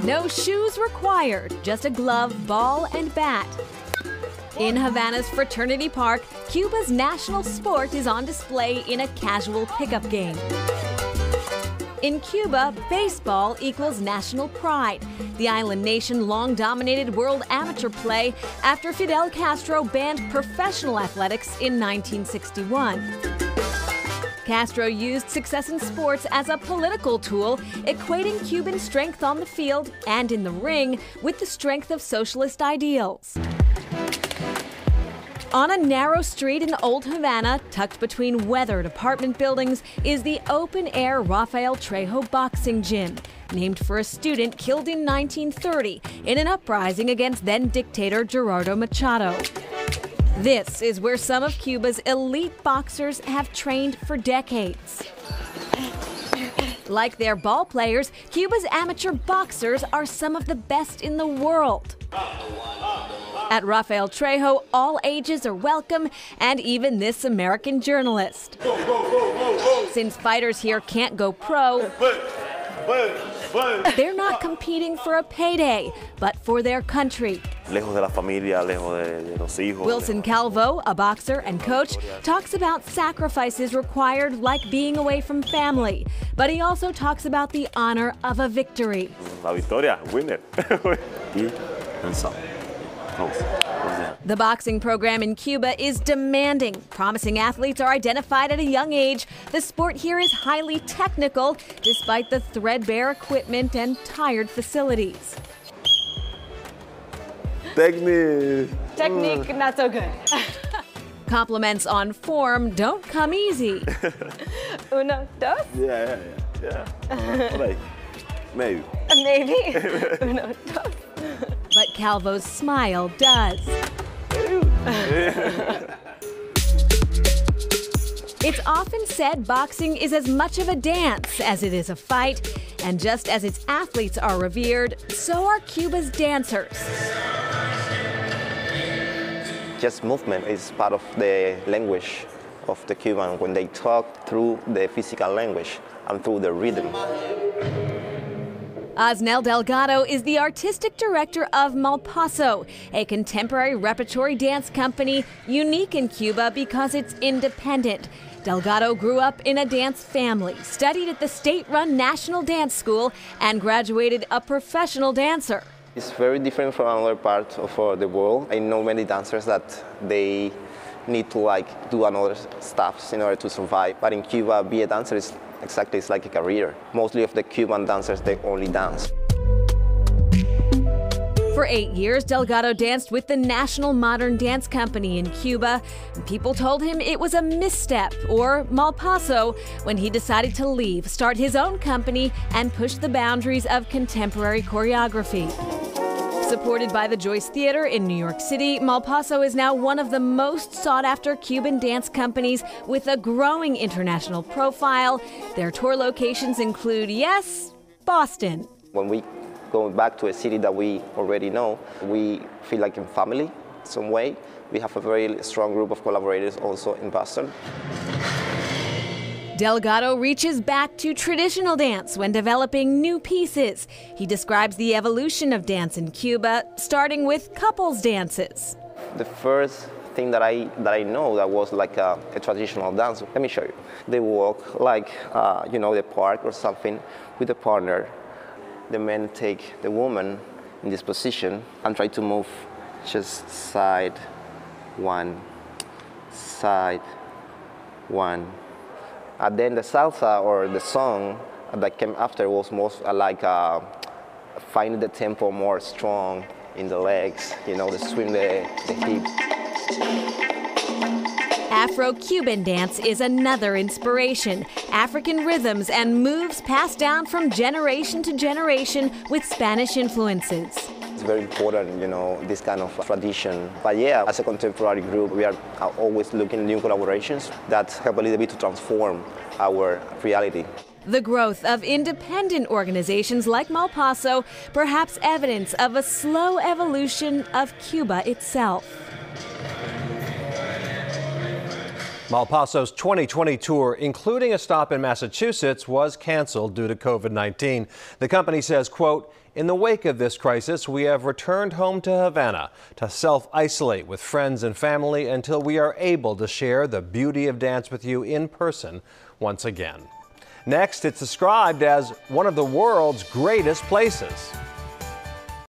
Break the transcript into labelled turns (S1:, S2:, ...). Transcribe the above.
S1: No shoes required, just a glove, ball, and bat. In Havana's Fraternity Park, Cuba's national sport is on display in a casual pickup game. In Cuba, baseball equals national pride. The island nation long dominated world amateur play after Fidel Castro banned professional athletics in 1961. Castro used success in sports as a political tool, equating Cuban strength on the field and in the ring with the strength of socialist ideals. On a narrow street in Old Havana, tucked between weathered apartment buildings, is the open-air Rafael Trejo boxing gym, named for a student killed in 1930 in an uprising against then-dictator Gerardo Machado. This is where some of Cuba's elite boxers have trained for decades. Like their ball players, Cuba's amateur boxers are some of the best in the world. At Rafael Trejo, all ages are welcome, and even this American journalist. Since fighters here can't go pro, they're not competing for a payday, but for their country. Wilson Calvo, a boxer and coach, talks about sacrifices required like being away from family, but he also talks about the honor of a victory.
S2: La victoria, winner.
S1: The boxing program in Cuba is demanding. Promising athletes are identified at a young age. The sport here is highly technical, despite the threadbare equipment and tired facilities.
S3: Technique, not so good.
S1: Compliments on form don't come easy.
S3: Uno, dos?
S2: Yeah. Like, maybe.
S3: Maybe. Uno, dos.
S1: But Calvo's smile does. It's often said boxing is as much of a dance as it is a fight, and just as its athletes are revered, so are Cuba's dancers.
S4: Just movement is part of the language of the Cuban when they talk through the physical language and through the rhythm.
S1: Osnel Delgado is the artistic director of Malpaso, a contemporary repertory dance company unique in Cuba because it's independent. Delgado grew up in a dance family, studied at the state-run National Dance School, and graduated a professional dancer.
S4: It's very different from another part of the world. I know many dancers that they need to do another stuff in order to survive. But in Cuba, be a dancer is exactly, it's like a career. Mostly of the Cuban dancers, they only dance.
S1: For 8 years, Delgado danced with the National Modern Dance Company in Cuba. People told him it was a misstep, or Malpaso, when he decided to leave, start his own company, and push the boundaries of contemporary choreography. Supported by the Joyce Theater in New York City, Malpaso is now one of the most sought-after Cuban dance companies with a growing international profile. Their tour locations include, yes, Boston.
S4: When we go back to a city that we already know, we feel like in family some way. We have a very strong group of collaborators also in Boston.
S1: Delgado reaches back to traditional dance when developing new pieces. He describes the evolution of dance in Cuba, starting with couples dances.
S4: The first thing that I know that was like a traditional dance, let me show you. They walk like, the park or something with a partner. The men take the woman in this position and try to move just side, one, and then the salsa or the song that came after was most finding the tempo more strong in the legs, to swing the hips.
S1: Afro-Cuban dance is another inspiration. African rhythms and moves passed down from generation to generation with Spanish influences.
S4: It's very important, this kind of tradition. But yeah, as a contemporary group, we are always looking at new collaborations that help a little bit to transform our reality.
S1: The growth of independent organizations like Malpaso, perhaps evidence of a slow evolution of Cuba itself.
S5: Malpaso's 2020 tour, including a stop in Massachusetts, was canceled due to COVID-19. The company says, quote, "In the wake of this crisis, we have returned home to Havana to self-isolate with friends and family until we are able to share the beauty of dance with you in person once again." Next, it's described as one of the world's greatest places.